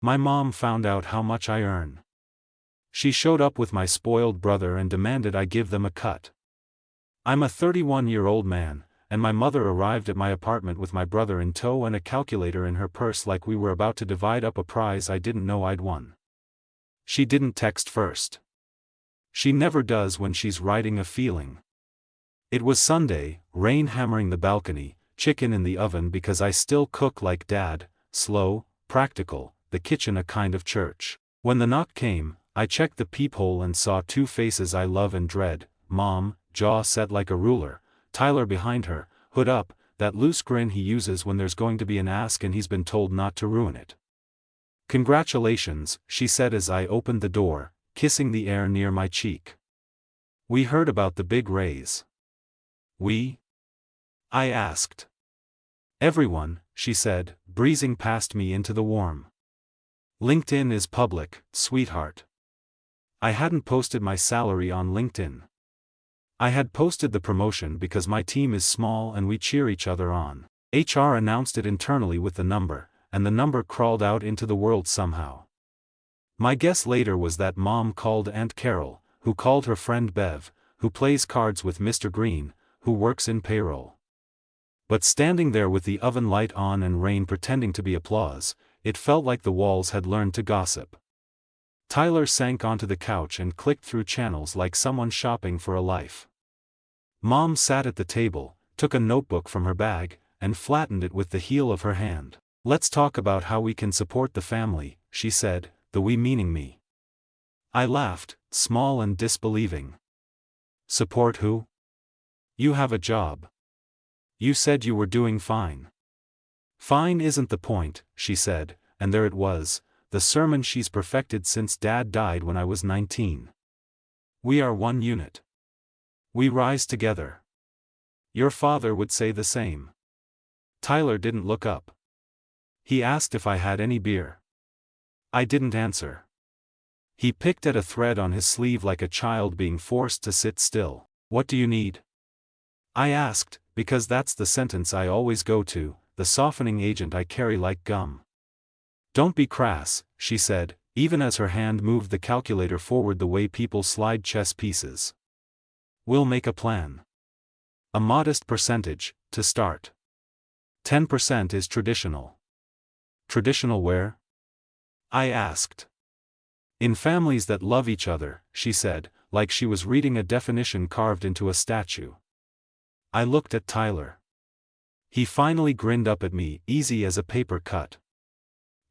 My mom found out how much I earn. She showed up with my spoiled brother and demanded I give them a cut. I'm a 31-year-old man, and my mother arrived at my apartment with my brother in tow and a calculator in her purse like we were about to divide up a prize I didn't know I'd won. She didn't text first. She never does when she's writing a feeling. It was Sunday, rain hammering the balcony, chicken in the oven because I still cook like Dad, slow, practical, the kitchen a kind of church. When the knock came, I checked the peephole and saw two faces I love and dread, Mom, jaw set like a ruler, Tyler behind her, hood up, that loose grin he uses when there's going to be an ask and he's been told not to ruin it. "Congratulations," she said as I opened the door, kissing the air near my cheek. "We heard about the big raise." "We?" I asked. "Everyone," she said, breezing past me into the warm. "LinkedIn is public, sweetheart." I hadn't posted my salary on LinkedIn. I had posted the promotion because my team is small and we cheer each other on. HR announced it internally with the number, and the number crawled out into the world somehow. My guess later was that Mom called Aunt Carol, who called her friend Bev, who plays cards with Mr. Green, who works in payroll. But standing there with the oven light on and rain pretending to be applause, it felt like the walls had learned to gossip. Tyler sank onto the couch and clicked through channels like someone shopping for a life. Mom sat at the table, took a notebook from her bag, and flattened it with the heel of her hand. "Let's talk about how we can support the family," she said, the "we" meaning me. I laughed, small and disbelieving. "Support who? You have a job. You said you were doing fine." "Fine isn't the point," she said, and there it was, the sermon she's perfected since Dad died when I was 19. "We are one unit. We rise together. Your father would say the same." Tyler didn't look up. He asked if I had any beer. I didn't answer. He picked at a thread on his sleeve like a child being forced to sit still. "What do you need?" I asked, because that's the sentence I always go to, the softening agent I carry like gum. "Don't be crass," she said, even as her hand moved the calculator forward the way people slide chess pieces. "We'll make a plan. A modest percentage, to start. 10% is traditional." "Traditional where?" I asked. "In families that love each other," she said, like she was reading a definition carved into a statue. I looked at Tyler. He finally grinned up at me, easy as a paper cut.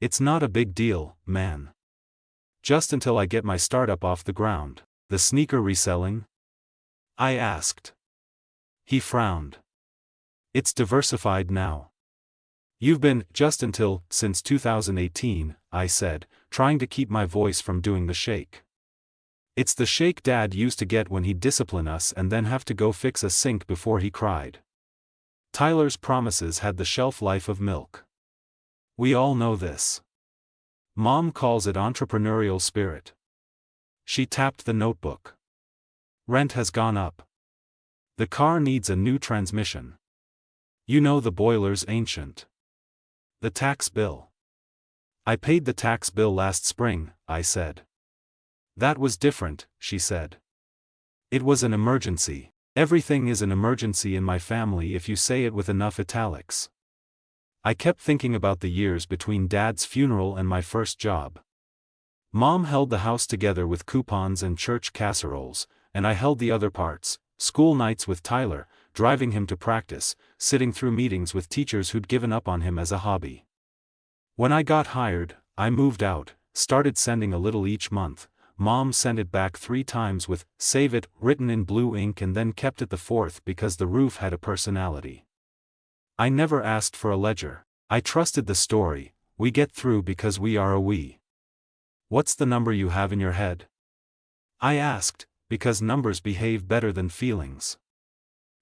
"It's not a big deal, man. Just until I get my startup off the ground." "The sneaker reselling?" I asked. He frowned. "It's diversified now." "You've been, just until, since 2018, I said, trying to keep my voice from doing the shake. "It's the shake Dad used to get when he'd discipline us and then have to go fix a sink before he cried." Tyler's promises had the shelf life of milk. We all know this. Mom calls it entrepreneurial spirit. She tapped the notebook. "Rent has gone up. The car needs a new transmission. You know the boiler's ancient. The tax bill." "I paid the tax bill last spring," I said. "That was different," she said. "It was an emergency. Everything is an emergency in my family if you say it with enough italics." I kept thinking about the years between Dad's funeral and my first job. Mom held the house together with coupons and church casseroles, and I held the other parts, school nights with Tyler, driving him to practice, sitting through meetings with teachers who'd given up on him as a hobby. When I got hired, I moved out, started sending a little each month. Mom sent it back 3 times with "Save It" written in blue ink and then kept it the 4th because the roof had a personality. I never asked for a ledger. I trusted the story, we get through because we are a we. "What's the number you have in your head?" I asked, because numbers behave better than feelings.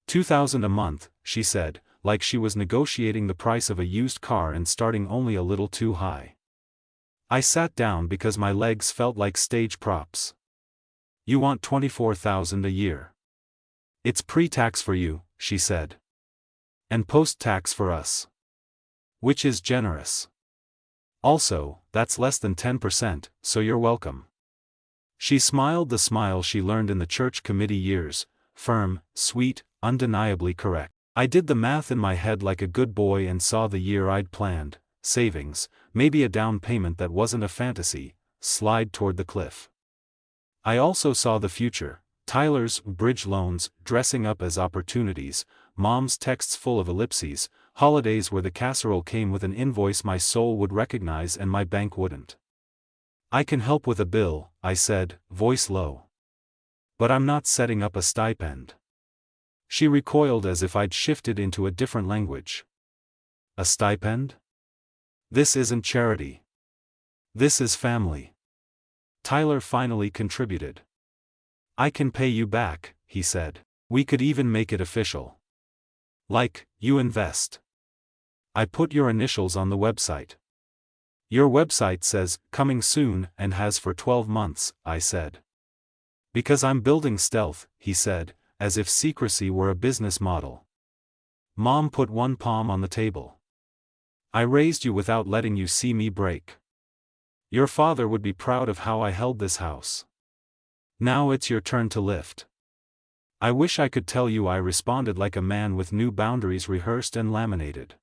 $2,000 a month, she said, like she was negotiating the price of a used car and starting only a little too high. I sat down because my legs felt like stage props. "You want $24,000 a year. It's pre-tax for you," she said. "And post-tax for us. Which is generous. Also, that's less than 10%, so you're welcome. She smiled the smile she learned in the church committee years, firm, sweet, undeniably correct. I did the math in my head like a good boy and saw the year I'd planned, savings, maybe a down payment that wasn't a fantasy, slide toward the cliff. I also saw the future, Tyler's bridge loans dressing up as opportunities, Mom's texts full of ellipses, holidays where the casserole came with an invoice my soul would recognize and my bank wouldn't. I can help with a bill, I said, voice low. But I'm not setting up a stipend. She recoiled as if I'd shifted into a different language. A stipend? This isn't charity. This is family. Tyler finally contributed. I can pay you back, he said. We could even make it official. Like, you invest. I put your initials on the website. Your website says, coming soon, and has for 12 months, I said. Because I'm building stealth, he said, as if secrecy were a business model. Mom put one palm on the table. I raised you without letting you see me break. Your father would be proud of how I held this house. Now it's your turn to lift. I wish I could tell you I responded like a man with new boundaries rehearsed and laminated.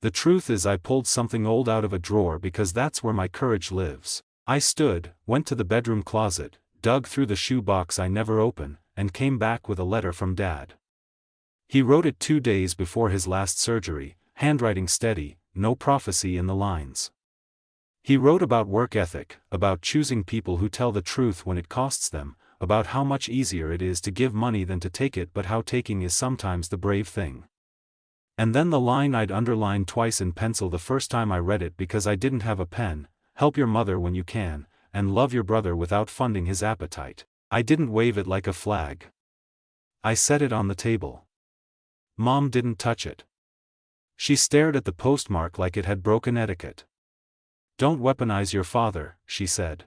The truth is I pulled something old out of a drawer because that's where my courage lives. I stood, went to the bedroom closet, dug through the shoe box I never opened, and came back with a letter from Dad. He wrote it 2 days before his last surgery, handwriting steady, no prophecy in the lines. He wrote about work ethic, about choosing people who tell the truth when it costs them, about how much easier it is to give money than to take it but how taking is sometimes the brave thing. And then the line I'd underlined twice in pencil the first time I read it because I didn't have a pen, help your mother when you can, and love your brother without funding his appetite. I didn't wave it like a flag. I set it on the table. Mom didn't touch it. She stared at the postmark like it had broken etiquette. Don't weaponize your father, she said.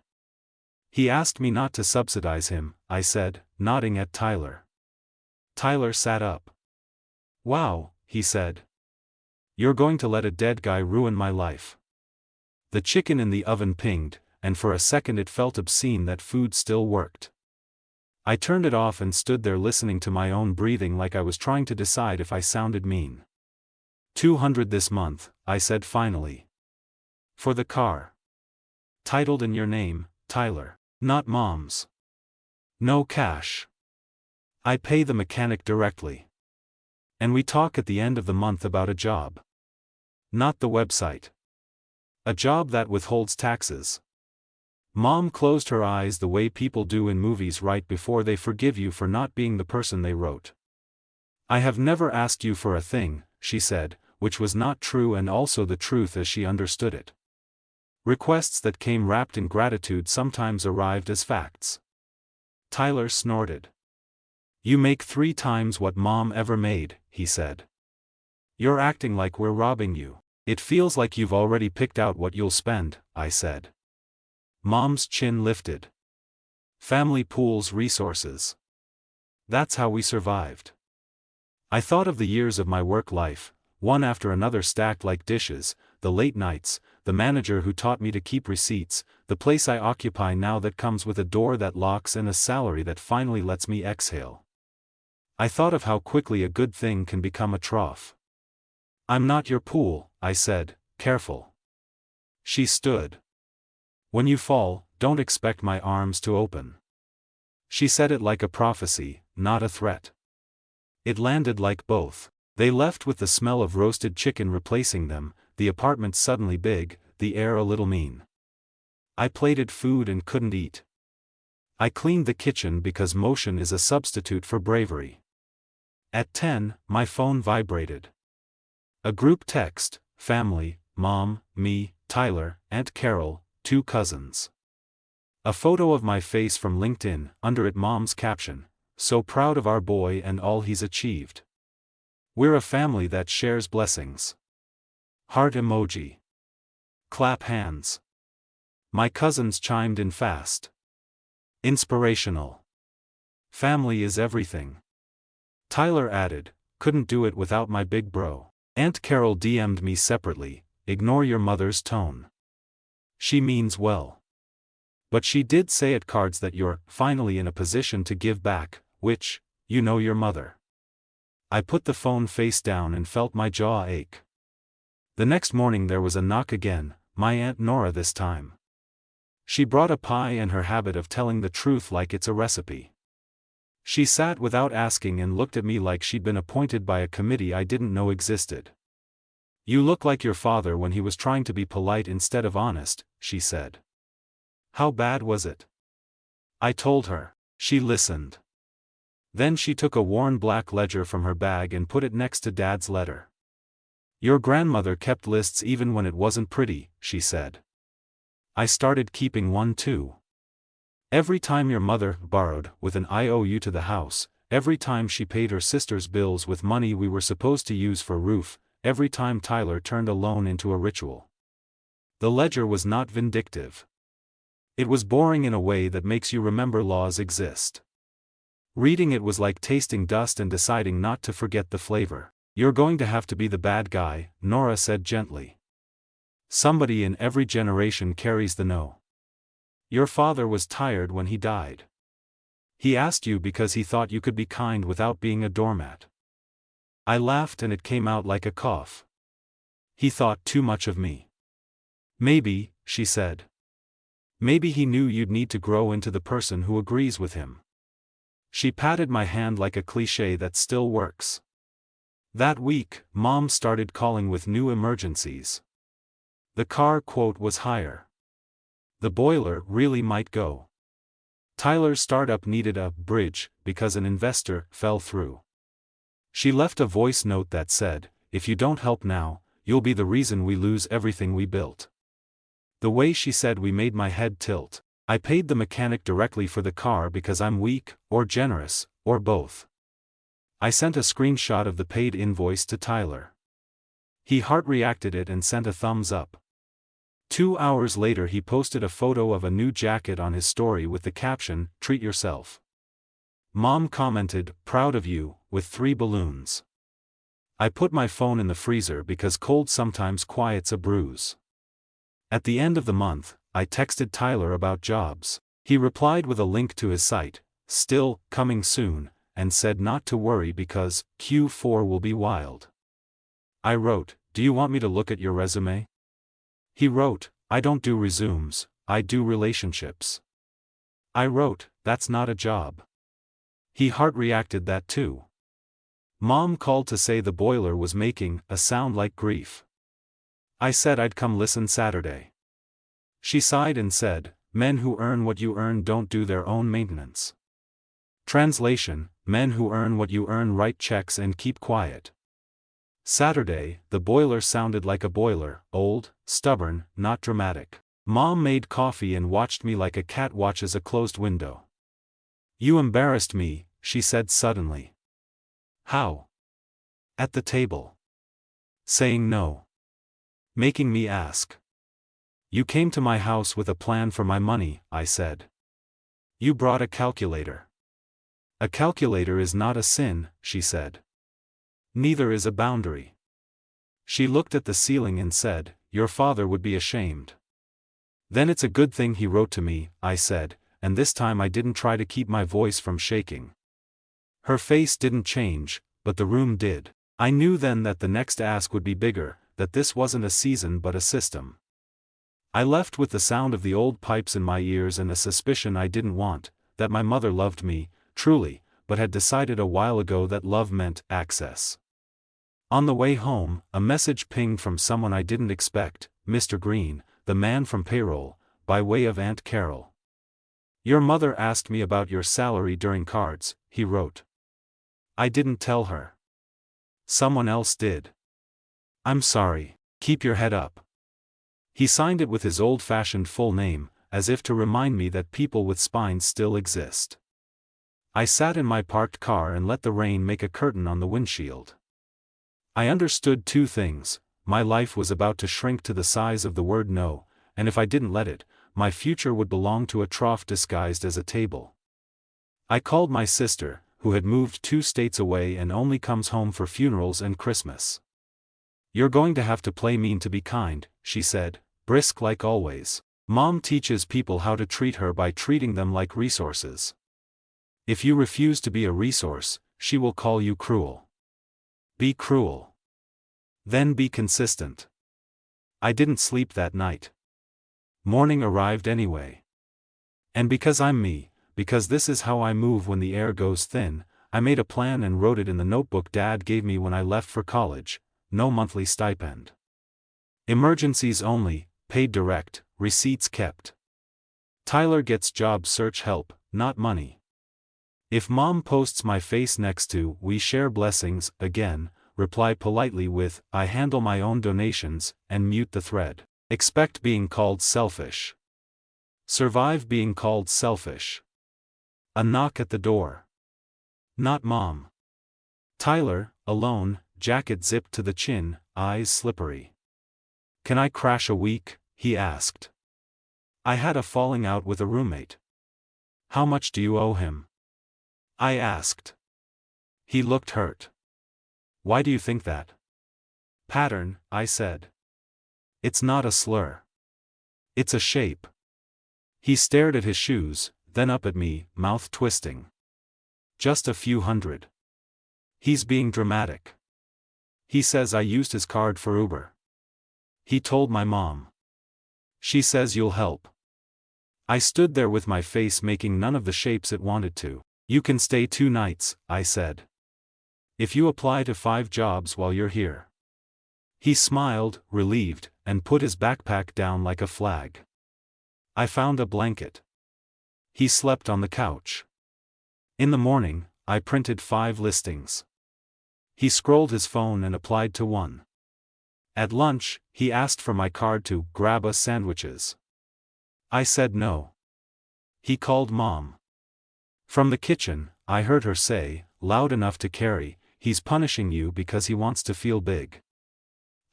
He asked me not to subsidize him, I said, nodding at Tyler. Tyler sat up. Wow, he said. You're going to let a dead guy ruin my life. The chicken in the oven pinged, and for a second it felt obscene that food still worked. I turned it off and stood there listening to my own breathing like I was trying to decide if I sounded mean. 200 this month, I said finally. For the car. Titled in your name, Tyler. Not Mom's. No cash. I pay the mechanic directly. And we talk at the end of the month about a job. Not the website. A job that withholds taxes. Mom closed her eyes the way people do in movies right before they forgive you for not being the person they wrote. I have never asked you for a thing, she said, which was not true and also the truth as she understood it. Requests that came wrapped in gratitude sometimes arrived as facts. Tyler snorted. You make 3 times what Mom ever made, he said. You're acting like we're robbing you. It feels like you've already picked out what you'll spend, I said. Mom's chin lifted. Family pools resources. That's how we survived. I thought of the years of my work life, one after another stacked like dishes, the late nights, the manager who taught me to keep receipts, the place I occupy now that comes with a door that locks and a salary that finally lets me exhale. I thought of how quickly a good thing can become a trough. I'm not your pool, I said, careful. She stood. When you fall, don't expect my arms to open. She said it like a prophecy, not a threat. It landed like both. They left with the smell of roasted chicken replacing them, the apartment suddenly big, the air a little mean. I plated food and couldn't eat. I cleaned the kitchen because motion is a substitute for bravery. At 10, my phone vibrated. A group text, family, Mom, me, Tyler, Aunt Carol, 2 cousins. A photo of my face from LinkedIn, under it Mom's caption, so proud of our boy and all he's achieved. We're a family that shares blessings. Heart emoji. Clap hands. My cousins chimed in fast. Inspirational. Family is everything. Tyler added, couldn't do it without my big bro. Aunt Carol DM'd me separately, ignore your mother's tone. She means well. But she did say at cards that you're finally in a position to give back, which, you know your mother. I put the phone face down and felt my jaw ache. The next morning there was a knock again, my Aunt Nora this time. She brought a pie and her habit of telling the truth like it's a recipe. She sat without asking and looked at me like she'd been appointed by a committee I didn't know existed. "You look like your father when he was trying to be polite instead of honest," she said. "How bad was it?" I told her. She listened. Then she took a worn black ledger from her bag and put it next to Dad's letter. "Your grandmother kept lists even when it wasn't pretty," she said. "I started keeping one too. Every time your mother borrowed with an IOU to the house, every time she paid her sister's bills with money we were supposed to use for roof, every time Tyler turned a loan into a ritual." The ledger was not vindictive. It was boring in a way that makes you remember laws exist. Reading it was like tasting dust and deciding not to forget the flavor. "You're going to have to be the bad guy," Nora said gently. "Somebody in every generation carries the no. Your father was tired when he died. He asked you because he thought you could be kind without being a doormat." I laughed and it came out like a cough. "He thought too much of me." "Maybe," she said. "Maybe he knew you'd need to grow into the person who agrees with him." She patted my hand like a cliché that still works. That week, Mom started calling with new emergencies. The car quote was higher. The boiler really might go. Tyler's startup needed a bridge because an investor fell through. She left a voice note that said, "If you don't help now, you'll be the reason we lose everything we built." The way she said we made my head tilt. I paid the mechanic directly for the car because I'm weak, or generous, or both. I sent a screenshot of the paid invoice to Tyler. He heart-reacted it and sent a thumbs up. 2 hours later he posted a photo of a new jacket on his story with the caption, "Treat yourself." Mom commented, "Proud of you," with 3 balloons. I put my phone in the freezer because cold sometimes quiets a bruise. At the end of the month, I texted Tyler about jobs. He replied with a link to his site, "Still coming soon," and said not to worry because Q4 will be wild. I wrote, "Do you want me to look at your resume?" He wrote, "I don't do resumes, I do relationships." I wrote, "That's not a job." He heart-reacted that too. Mom called to say the boiler was making a sound like grief. I said I'd come listen Saturday. She sighed and said, "Men who earn what you earn don't do their own maintenance." Translation: men who earn what you earn write checks and keep quiet. Saturday, the boiler sounded like a boiler, old, stubborn, not dramatic. Mom made coffee and watched me like a cat watches a closed window. "You embarrassed me," she said suddenly. "How?" "At the table. Saying no. Making me ask. You came to my house with a plan for my money," I said. "You brought a calculator." "A calculator is not a sin," she said. "Neither is a boundary." She looked at the ceiling and said, "Your father would be ashamed." "Then it's a good thing he wrote to me," I said, and this time I didn't try to keep my voice from shaking. Her face didn't change, but the room did. I knew then that the next ask would be bigger, that this wasn't a season but a system. I left with the sound of the old pipes in my ears and a suspicion I didn't want, that my mother loved me, truly, but had decided a while ago that love meant access. On the way home, a message pinged from someone I didn't expect, Mr. Green, the man from payroll, by way of Aunt Carol. "Your mother asked me about your salary during cards," he wrote. "I didn't tell her. Someone else did. I'm sorry. Keep your head up." He signed it with his old-fashioned full name, as if to remind me that people with spines still exist. I sat in my parked car and let the rain make a curtain on the windshield. I understood 2 things: my life was about to shrink to the size of the word no, and if I didn't let it, my future would belong to a trough disguised as a table. I called my sister, who had moved 2 states away and only comes home for funerals and Christmas. "You're going to have to play mean to be kind," she said, brisk like always. Mom teaches people how to treat her by treating them like resources. If you refuse to be a resource, she will call you cruel. Be cruel. Then be consistent. I didn't sleep that night. Morning arrived anyway. And because I'm me, because this is how I move when the air goes thin, I made a plan and wrote it in the notebook Dad gave me when I left for college: no monthly stipend. Emergencies only, paid direct, receipts kept. Tyler gets job search help, not money. If Mom posts my face next to "We share blessings" again, reply politely with "I handle my own donations," and mute the thread. Expect being called selfish. Survive being called selfish. A knock at the door. Not Mom. Tyler, alone, jacket zipped to the chin, eyes slippery. "Can I crash a week?" he asked. "I had a falling out with a roommate." "How much do you owe him?" I asked. He looked hurt. "Why do you think that?" "Pattern," I said. "It's not a slur. It's a shape." He stared at his shoes, then up at me, mouth twisting. "Just a few hundred." He's being dramatic. He says I used his card for Uber. He told my mom. She says you'll help. I stood there with my face making none of the shapes it wanted to. "You can stay 2 nights, I said. "If you apply to 5 jobs while you're here." He smiled, relieved, and put his backpack down like a flag. I found a blanket. He slept on the couch. In the morning, I printed 5 listings. He scrolled his phone and applied to 1. At lunch, he asked for my card to grab us sandwiches. I said no. He called Mom. From the kitchen, I heard her say, loud enough to carry, "He's punishing you because he wants to feel big."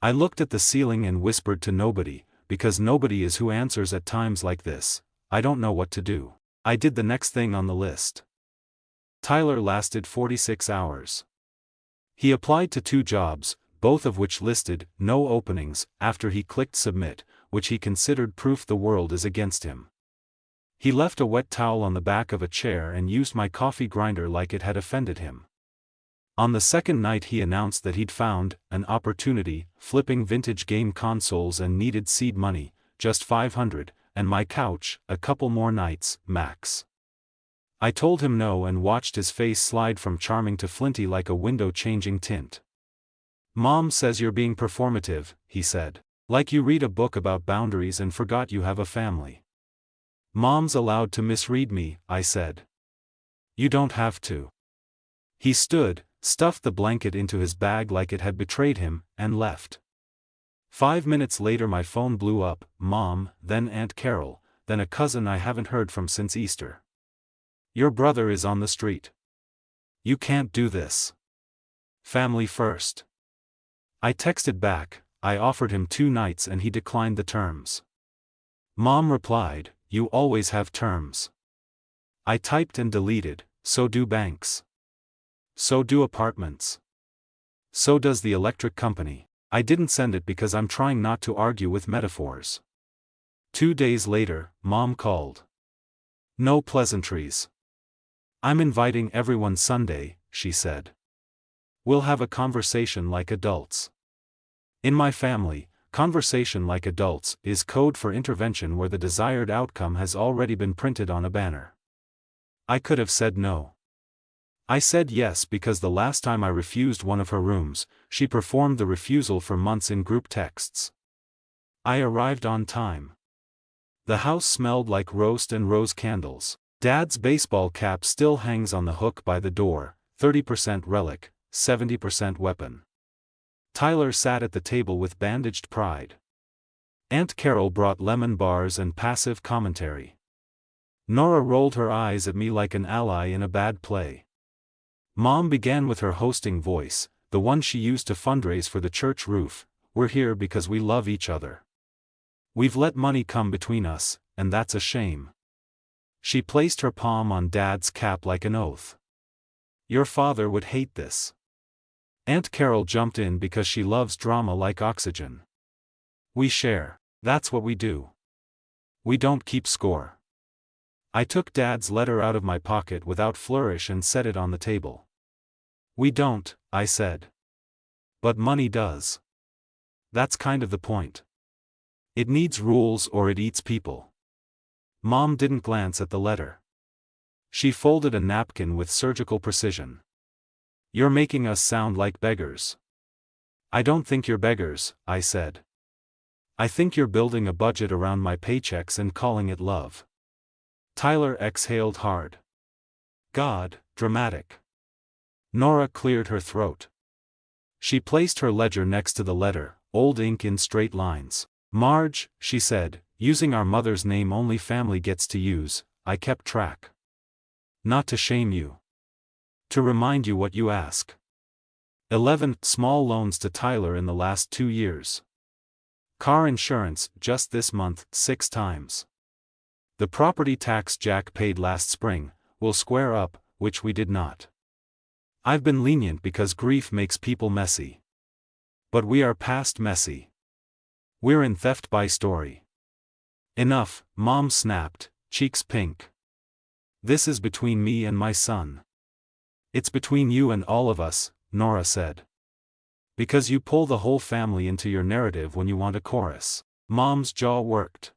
I looked at the ceiling and whispered to nobody, because nobody is who answers at times like this. I don't know what to do. I did the next thing on the list. Tyler lasted 46 hours. He applied to 2 jobs, both of which listed "no openings" after he clicked submit, which he considered proof the world is against him. He left a wet towel on the back of a chair and used my coffee grinder like it had offended him. On the second night he announced that he'd found an opportunity, flipping vintage game consoles, and needed seed money, just 500, and my couch, a couple more nights, max. I told him no and watched his face slide from charming to flinty like a window changing tint. "Mom says you're being performative," he said. "Like you read a book about boundaries and forgot you have a family." "Mom's allowed to misread me," I said. "You don't have to." He stood, stuffed the blanket into his bag like it had betrayed him, and left. 5 minutes later my phone blew up, Mom, then Aunt Carol, then a cousin I haven't heard from since Easter. "Your brother is on the street. You can't do this. Family first." I texted back, I offered him 2 nights and he declined the terms. Mom replied, "You always have terms." I typed and deleted, "So do banks. So do apartments. So does the electric company." I didn't send it because I'm trying not to argue with metaphors. 2 days later, Mom called. "No pleasantries. I'm inviting everyone Sunday," she said. "We'll have a conversation like adults." In my family, conversation like adults is code for intervention where the desired outcome has already been printed on a banner. I could have said no. I said yes because the last time I refused one of her rooms, she performed the refusal for months in group texts. I arrived on time. The house smelled like roast and rose candles. Dad's baseball cap still hangs on the hook by the door, 30% relic, 70% weapon. Tyler sat at the table with bandaged pride. Aunt Carol brought lemon bars and passive commentary. Nora rolled her eyes at me like an ally in a bad play. Mom began with her hosting voice, the one she used to fundraise for the church roof. "We're here because we love each other. We've let money come between us, and that's a shame." She placed her palm on Dad's cap like an oath. "Your father would hate this." Aunt Carol jumped in because she loves drama like oxygen. "We share. That's what we do. We don't keep score. I took Dad's letter out of my pocket without flourish and set it on the table. We don't, I said. But money does. That's kind of the point. It needs rules or it eats people. Mom didn't glance at the letter. She folded a napkin with surgical precision. You're making us sound like beggars. I don't think you're beggars, I said. I think you're building a budget around my paychecks and calling it love. Tyler exhaled hard. God, dramatic. Nora cleared her throat. She placed her ledger next to the letter, old ink in straight lines. Marge, she said, using our mother's name only family gets to use, I kept track. Not to shame you. To remind you what you ask. 11 small loans to Tyler in the last 2 years. Car insurance, just this month, 6 times. The property tax Jack paid last spring, will square up, which we did not. I've been lenient because grief makes people messy. But we are past messy. We're in theft by story. Enough, Mom snapped, cheeks pink. This is between me and my son. It's between you and all of us, Nora said. Because you pull the whole family into your narrative when you want a chorus. Mom's jaw worked.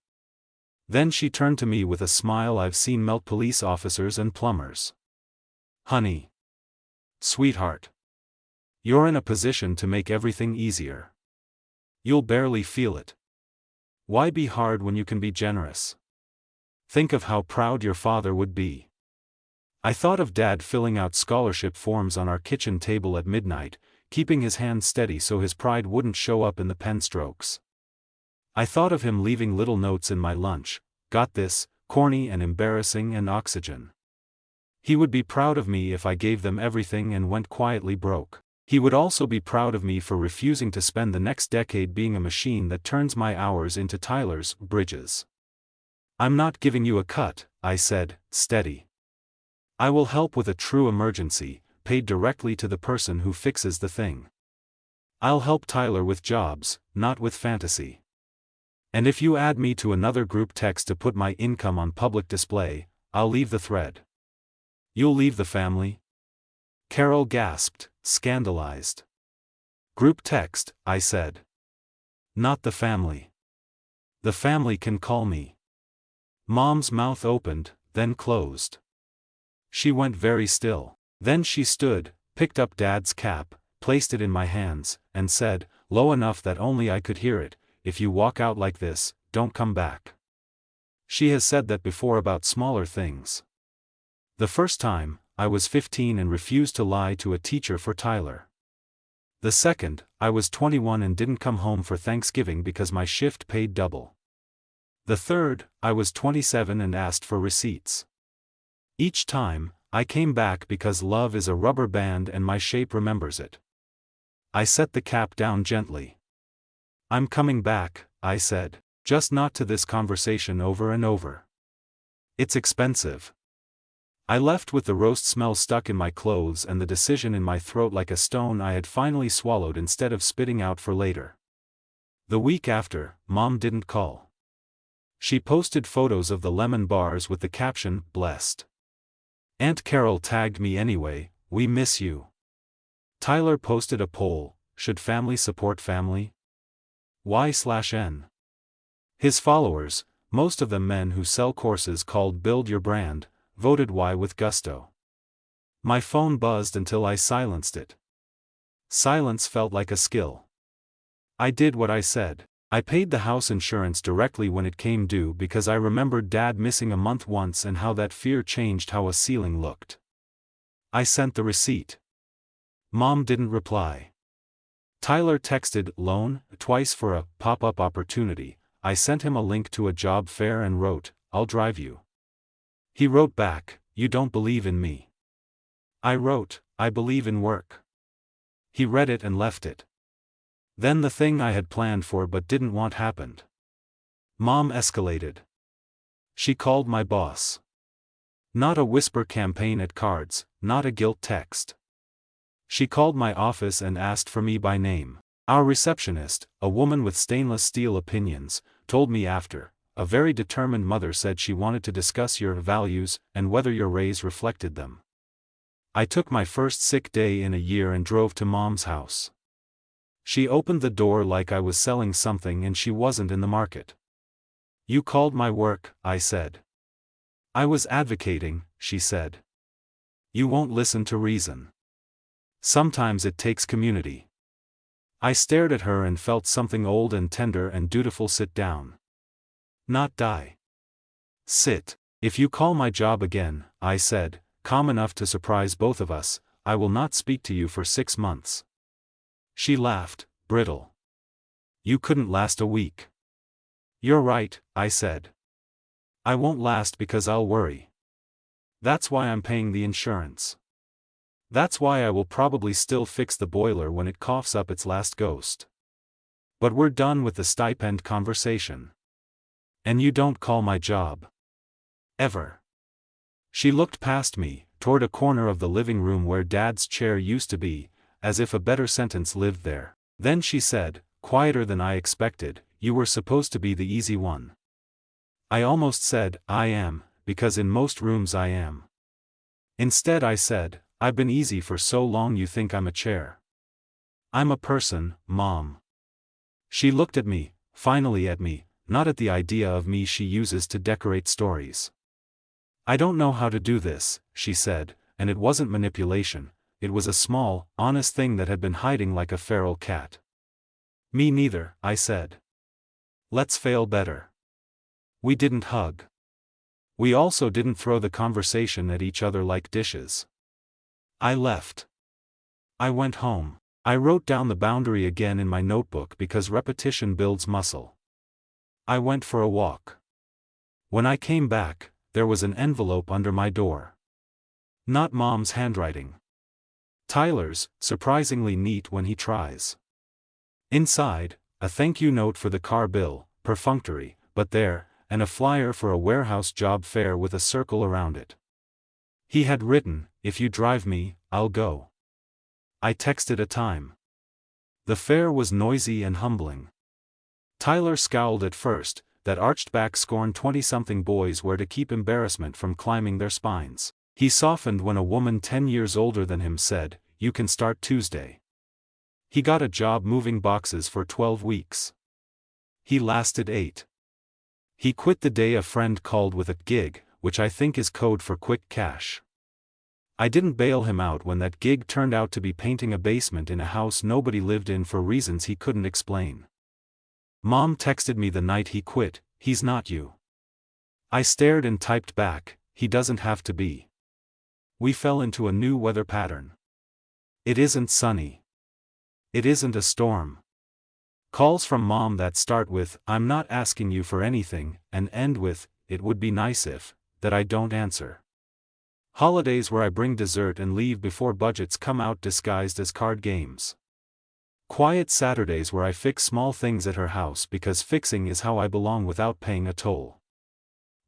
Then she turned to me with a smile I've seen melt police officers and plumbers. Honey. Sweetheart. You're in a position to make everything easier. You'll barely feel it. Why be hard when you can be generous? Think of how proud your father would be. I thought of Dad filling out scholarship forms on our kitchen table at midnight, keeping his hand steady so his pride wouldn't show up in the pen strokes. I thought of him leaving little notes in my lunch, got this, corny and embarrassing and oxygen. He would be proud of me if I gave them everything and went quietly broke. He would also be proud of me for refusing to spend the next decade being a machine that turns my hours into Tyler's bridges. I'm not giving you a cut, I said, steady. I will help with a true emergency, paid directly to the person who fixes the thing. I'll help Tyler with jobs, not with fantasy. And if you add me to another group text to put my income on public display, I'll leave the thread. You'll leave the family? Carol gasped, scandalized. Group text, I said. Not the family. The family can call me. Mom's mouth opened, then closed. She went very still. Then she stood, picked up Dad's cap, placed it in my hands, and said, low enough that only I could hear it, if you walk out like this, don't come back. She has said that before about smaller things. The first time, I was 15 and refused to lie to a teacher for Tyler. The second, I was 21 and didn't come home for Thanksgiving because my shift paid double. The third, I was 27 and asked for receipts. Each time, I came back because love is a rubber band and my shape remembers it. I set the cap down gently. I'm coming back, I said, just not to this conversation over and over. It's expensive. I left with the roast smell stuck in my clothes and the decision in my throat like a stone I had finally swallowed instead of spitting out for later. The week after, Mom didn't call. She posted photos of the lemon bars with the caption, blessed. Aunt Carol tagged me anyway, we miss you. Tyler posted a poll, should family support family? Y/N. His followers, most of them men who sell courses called Build Your Brand, voted Y with gusto. My phone buzzed until I silenced it. Silence felt like a skill. I did what I said. I paid the house insurance directly when it came due because I remembered Dad missing a month once and how that fear changed how a ceiling looked. I sent the receipt. Mom didn't reply. Tyler texted loan twice for a pop-up opportunity. I sent him a link to a job fair and wrote, I'll drive you. He wrote back, you don't believe in me. I wrote, I believe in work. He read it and left it. Then the thing I had planned for but didn't want happened. Mom escalated. She called my boss. Not a whisper campaign at cards, not a guilt text. She called my office and asked for me by name. Our receptionist, a woman with stainless steel opinions, told me after, a very determined mother said she wanted to discuss your values and whether your raise reflected them. I took my first sick day in a year and drove to Mom's house. She opened the door like I was selling something and she wasn't in the market. "You called my work," I said. "I was advocating," she said. "You won't listen to reason. Sometimes it takes community." I stared at her and felt something old and tender and dutiful. "Sit down. Not die. Sit. If you call my job again," I said, calm enough to surprise both of us, "I will not speak to you for 6 months. She laughed, brittle. "You couldn't last a week." "You're right," I said. "I won't last because I'll worry. That's why I'm paying the insurance. That's why I will probably still fix the boiler when it coughs up its last ghost. But we're done with the stipend conversation. And you don't call my job. Ever." She looked past me, toward a corner of the living room where Dad's chair used to be, as if a better sentence lived there. Then she said, quieter than I expected, "You were supposed to be the easy one." I almost said, "I am, because in most rooms I am." Instead I said, "I've been easy for so long you think I'm a chair." "I'm a person, Mom." She looked at me, finally at me, not at the idea of me she uses to decorate stories. "I don't know how to do this," she said, and it wasn't manipulation, it was a small, honest thing that had been hiding like a feral cat. "Me neither," I said. "Let's fail better." We didn't hug. We also didn't throw the conversation at each other like dishes. I left. I went home. I wrote down the boundary again in my notebook because repetition builds muscle. I went for a walk. When I came back, there was an envelope under my door. Not Mom's handwriting. Tyler's, surprisingly neat when he tries. Inside, a thank you note for the car bill, perfunctory, but there, and a flyer for a warehouse job fair with a circle around it. He had written, "If you drive me, I'll go." I texted a time. The fair was noisy and humbling. Tyler scowled at first, that arched back scorn 20-something boys wear to keep embarrassment from climbing their spines. He softened when a woman 10 years older than him said, "You can start Tuesday." He got a job moving boxes for 12 weeks. He lasted 8. He quit the day a friend called with a gig, which I think is code for quick cash. I didn't bail him out when that gig turned out to be painting a basement in a house nobody lived in for reasons he couldn't explain. Mom texted me the night he quit, "He's not you." I stared and typed back, "He doesn't have to be." We fell into a new weather pattern. It isn't sunny. It isn't a storm. Calls from Mom that start with, "I'm not asking you for anything," and end with, "It would be nice if," that I don't answer. Holidays where I bring dessert and leave before budgets come out disguised as card games. Quiet Saturdays where I fix small things at her house because fixing is how I belong without paying a toll.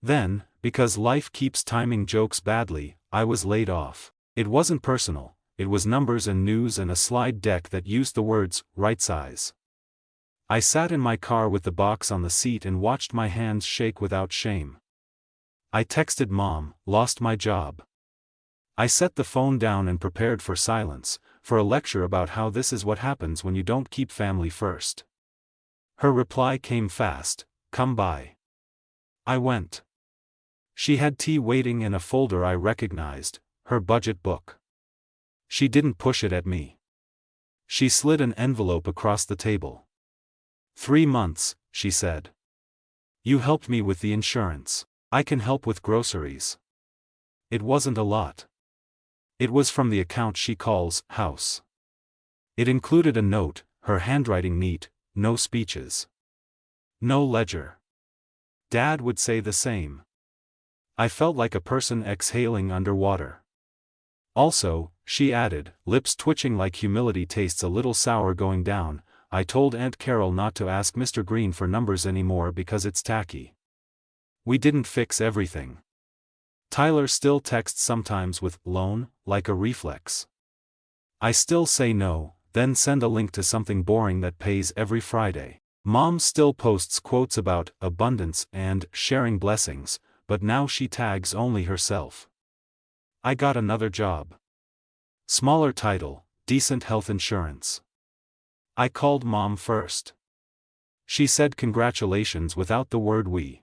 Then, because life keeps timing jokes badly, I was laid off. It wasn't personal, it was numbers and news and a slide deck that used the words, "right size." I sat in my car with the box on the seat and watched my hands shake without shame. I texted Mom, "Lost my job." I set the phone down and prepared for silence, for a lecture about how this is what happens when you don't keep family first. Her reply came fast, "Come by." I went. She had tea waiting and a folder I recognized, her budget book. She didn't push it at me. She slid an envelope across the table. 3 months, she said. "You helped me with the insurance. I can help with groceries." It wasn't a lot. It was from the account she calls house. It included a note, her handwriting neat, no speeches. No ledger. Dad would say the same. I felt like a person exhaling underwater. Also, she added, lips twitching like humility tastes a little sour going down, "I told Aunt Carol not to ask Mr. Green for numbers anymore because it's tacky. We didn't fix everything." Tyler still texts sometimes with "loan," like a reflex. I still say no, then send a link to something boring that pays every Friday. Mom still posts quotes about abundance and sharing blessings, but now she tags only herself. I got another job. Smaller title, decent health insurance. I called Mom first. She said congratulations without the word we.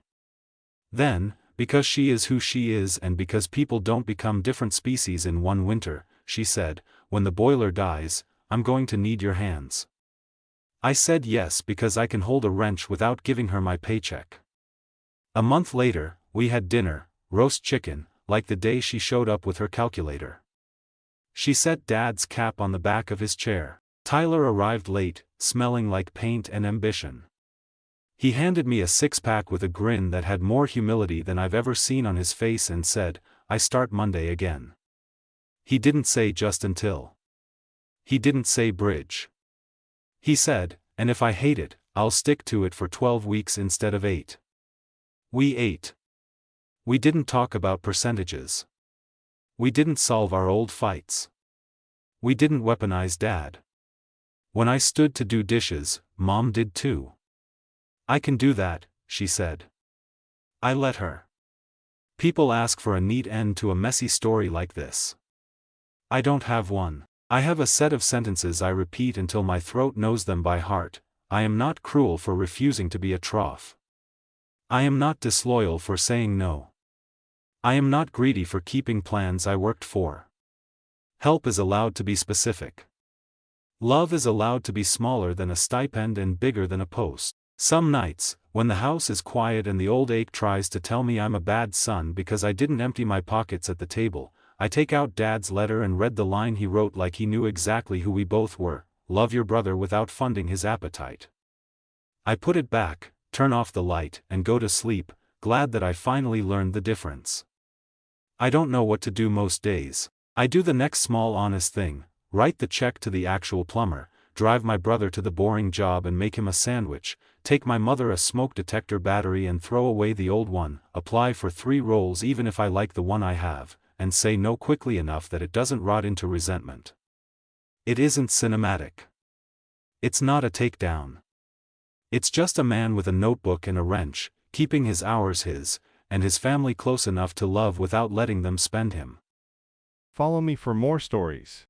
Then, because she is who she is and because people don't become different species in one winter, she said, when the boiler dies, I'm going to need your hands. I said yes because I can hold a wrench without giving her my paycheck. A month later, we had dinner, roast chicken, like the day she showed up with her calculator. She set Dad's cap on the back of his chair. Tyler arrived late, smelling like paint and ambition. He handed me a six-pack with a grin that had more humility than I've ever seen on his face and said, I start Monday again. He didn't say just until. He didn't say bridge. He said, and if I hate it, I'll stick to it for 12 weeks instead of 8. We ate. We didn't talk about percentages. We didn't solve our old fights. We didn't weaponize Dad. When I stood to do dishes, Mom did too. I can do that, she said. I let her. People ask for a neat end to a messy story like this. I don't have one. I have a set of sentences I repeat until my throat knows them by heart. I am not cruel for refusing to be a trough. I am not disloyal for saying no. I am not greedy for keeping plans I worked for. Help is allowed to be specific. Love is allowed to be smaller than a stipend and bigger than a post. Some nights, when the house is quiet and the old ache tries to tell me I'm a bad son because I didn't empty my pockets at the table, I take out Dad's letter and read the line he wrote like he knew exactly who we both were: love your brother without funding his appetite. I put it back, turn off the light, and go to sleep, glad that I finally learned the difference. I don't know what to do most days. I do the next small honest thing: write the check to the actual plumber, drive my brother to the boring job and make him a sandwich, take my mother a smoke detector battery and throw away the old one, apply for 3 roles even if I like the one I have, and say no quickly enough that it doesn't rot into resentment. It isn't cinematic. It's not a takedown. It's just a man with a notebook and a wrench, keeping his hours his, and his family close enough to love without letting them spend him. Follow me for more stories.